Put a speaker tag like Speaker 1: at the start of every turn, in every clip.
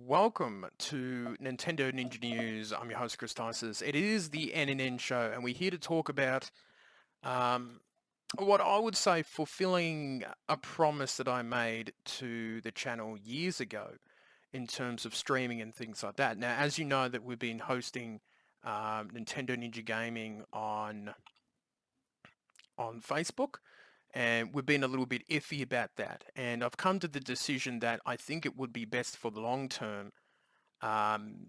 Speaker 1: Welcome to Nintendo Ninja News. I'm your host, Chris Tices. It is the NNN Show, and we're here to talk about um, what I would say fulfilling a promise that I made to the channel years ago in terms of streaming and things like that. Now, as you know, that we've been hosting Nintendo Ninja Gaming on Facebook, and we've been a little bit iffy about that. And I've come to the decision that I think it would be best for the long term um,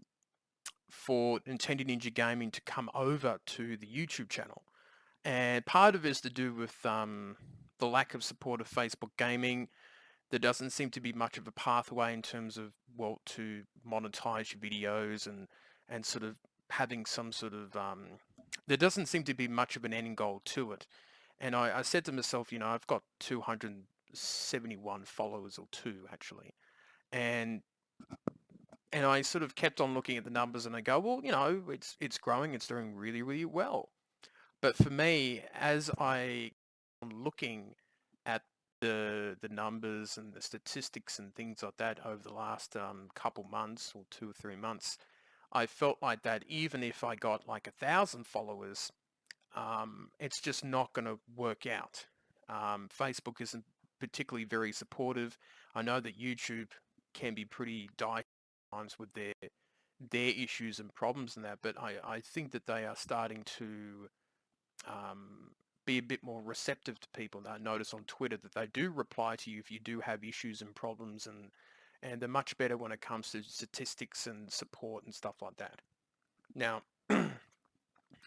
Speaker 1: for Nintendo Ninja Gaming to come over to the YouTube channel. And part of it is to do with the lack of support of Facebook gaming. There doesn't seem to be much of a pathway in terms of, well, to monetize your videos and sort of having some sort of, there doesn't seem to be much of an end goal to it. And I said to myself, I've got 271 followers, or two actually. And and I sort of kept on looking at the numbers and I go, well, it's growing, it's doing really, really well. But for me, as am looking at the numbers and the statistics and things like that over the last couple months or 2 or 3 months, I felt like that even if I got like 1,000 followers, it's just not going to work out. Facebook isn't particularly very supportive. I know that YouTube can be pretty dicey times with their issues and problems and that, but I think that they are starting to um, be a bit more receptive to people. And I notice on Twitter that they do reply to you if you do have issues and problems, and they're much better when it comes to statistics and support and stuff like that. Now,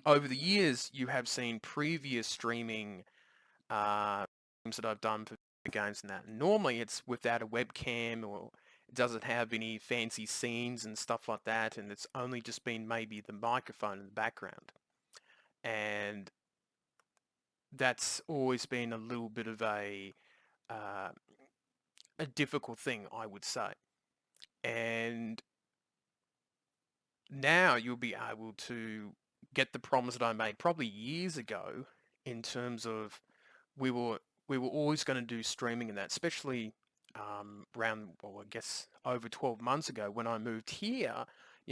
Speaker 1: over the years, you have seen previous streaming streams that I've done for games and that. And normally, it's without a webcam, or it doesn't have any fancy scenes and stuff like that, and it's only just been maybe the microphone in the background. And that's always been a little bit of uh, a difficult thing, I would say. And now you'll be able to get the promise that I made probably years ago in terms of we were we were always going to do streaming and that, especially around, well, I guess over 12 months ago when I moved here.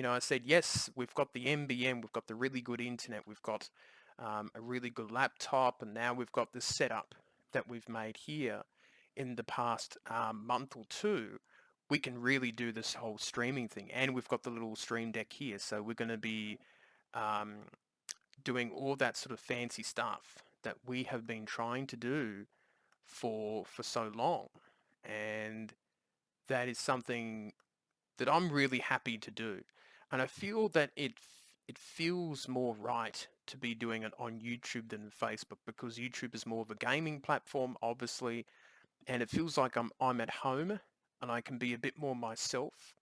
Speaker 1: I said, yes, we've got the MBM, we've got the really good internet, we've got a really good laptop, and now we've got this setup that we've made here in the past month or two. We can really do this whole streaming thing, and we've got the little stream deck here, so we're going to be um, doing all that sort of fancy stuff that we have been trying to do for so long. And that is something that I'm really happy to do. And I feel that it feels more right to be doing it on YouTube than Facebook, because YouTube is more of a gaming platform, obviously, and it feels like I'm at home and I can be a bit more myself,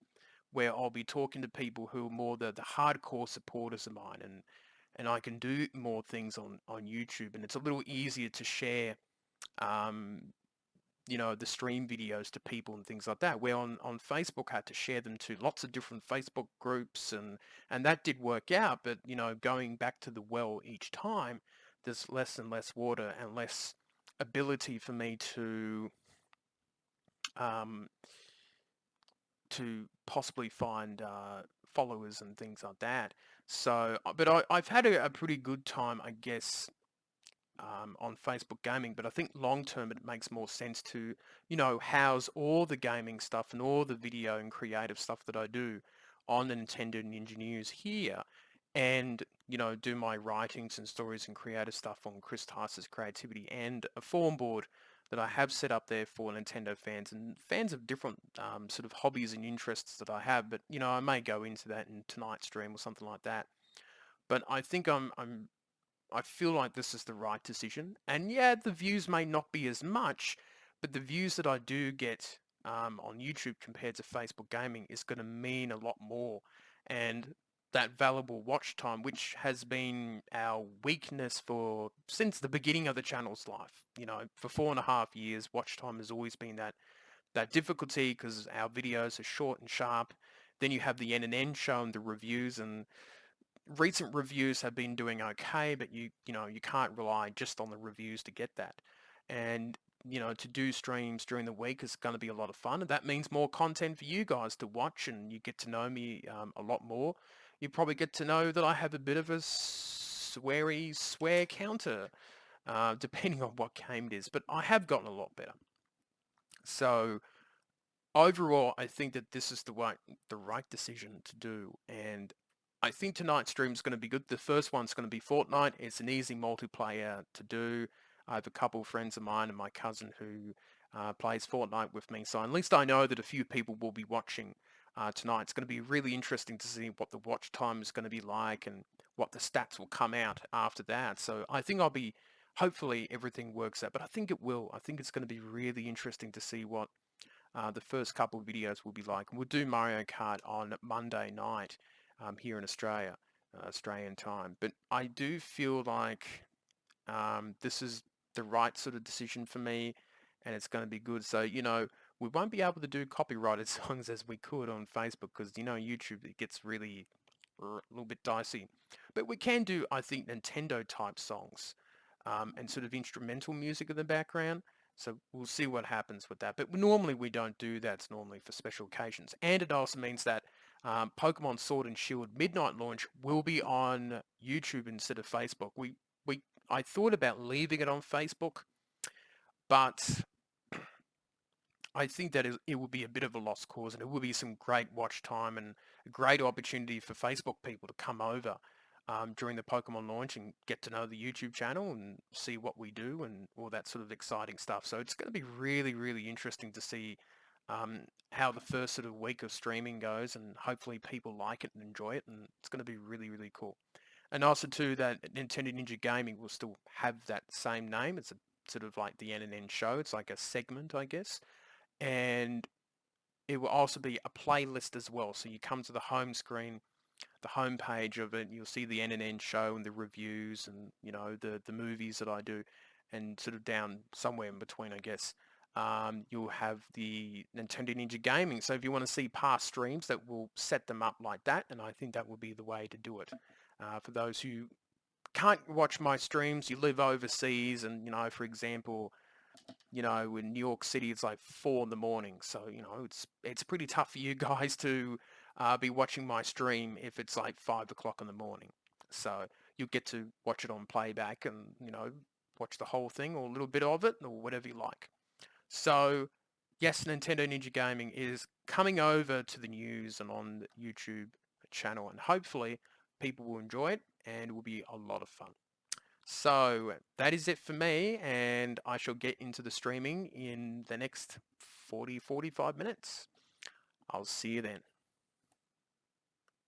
Speaker 1: where I'll be talking to people who are more the hardcore supporters of mine, and I can do more things on YouTube, and it's a little easier to share um, the stream videos to people and things like that. Where on Facebook I had to share them to lots of different Facebook groups, and that did work out, but going back to the well each time, there's less and less water and less ability for me um, to possibly find followers and things like that. So, but I've had a pretty good time, I guess, on Facebook gaming. But I think long term it makes more sense to, house all the gaming stuff and all the video and creative stuff that I do on the Nintendo Ninja News here, and do my writings and stories and creative stuff on Chris Tice's Creativity, and a forum board that I have set up there for Nintendo fans and fans of different sort of hobbies and interests that I have. But I may go into that in tonight's stream or something like that. But I think I feel like this is the right decision. And yeah, the views may not be as much, but the views that I do get on YouTube compared to Facebook gaming is going to mean a lot more. And that valuable watch time, which has been our weakness for since the beginning of the channel's life. For 4.5 years, watch time has always been that difficulty because our videos are short and sharp. Then you have the NNN Show and the reviews, and recent reviews have been doing okay, but you can't rely just on the reviews to get that. And to do streams during the week is going to be a lot of fun, and that means more content for you guys to watch, and you get to know me a lot more. You probably get to know that I have a bit of a swear counter, depending on what game it is, but I have gotten a lot better. So overall, I think that this is the right decision to do, and I think tonight's stream is going to be good. The first one's going to be Fortnite. It's an easy multiplayer to do. I have a couple of friends of mine and my cousin who plays Fortnite with me, so at least I know that a few people will be watching tonight. It's going to be really interesting to see what the watch time is going to be like and what the stats will come out after that. So I think I'll be. Hopefully everything works out, but I think it will. I think it's going to be really interesting to see what the first couple of videos will be like. And we'll do Mario Kart on Monday night here in Australia, Australian time. But I do feel like this is the right sort of decision for me, and it's going to be good. So, we won't be able to do copyrighted songs as we could on Facebook because, YouTube, it gets really a little bit dicey. But we can do, I think, Nintendo type songs and sort of instrumental music in the background. So we'll see what happens with that. But normally we don't do that. It's normally for special occasions. And it also means that Pokemon Sword and Shield Midnight launch will be on YouTube instead of Facebook. I thought about leaving it on Facebook, but I think that it will be a bit of a lost cause, and it will be some great watch time and a great opportunity for Facebook people to come over during the Pokemon launch and get to know the YouTube channel and see what we do and all that sort of exciting stuff. So it's going to be really, really interesting to see how the first sort of week of streaming goes, and hopefully people like it and enjoy it, and it's going to be really, really cool. And also too that Nintendo Ninja Gaming will still have that same name. It's a sort of like the NNN Show. It's like a segment, I guess, and it will also be a playlist as well. So you come to the home screen, the home page of it, you'll see the NNN Show and the reviews and the movies that I do, and sort of down somewhere in between, I guess. You'll have the Nintendo Ninja Gaming. So if you want to see past streams, that will set them up like that, and I think that will be the way to do it. For those who can't watch my streams, you live overseas, and for example, in New York City, it's like 4 in the morning. So, it's pretty tough for you guys to be watching my stream if it's like 5 o'clock in the morning. So you'll get to watch it on playback and, watch the whole thing or a little bit of it or whatever you like. So yes, Nintendo Ninja Gaming is coming over to the news and on the YouTube channel, and hopefully people will enjoy it and it will be a lot of fun. So that is it for me, and I shall get into the streaming in the next 45 minutes. I'll see you then.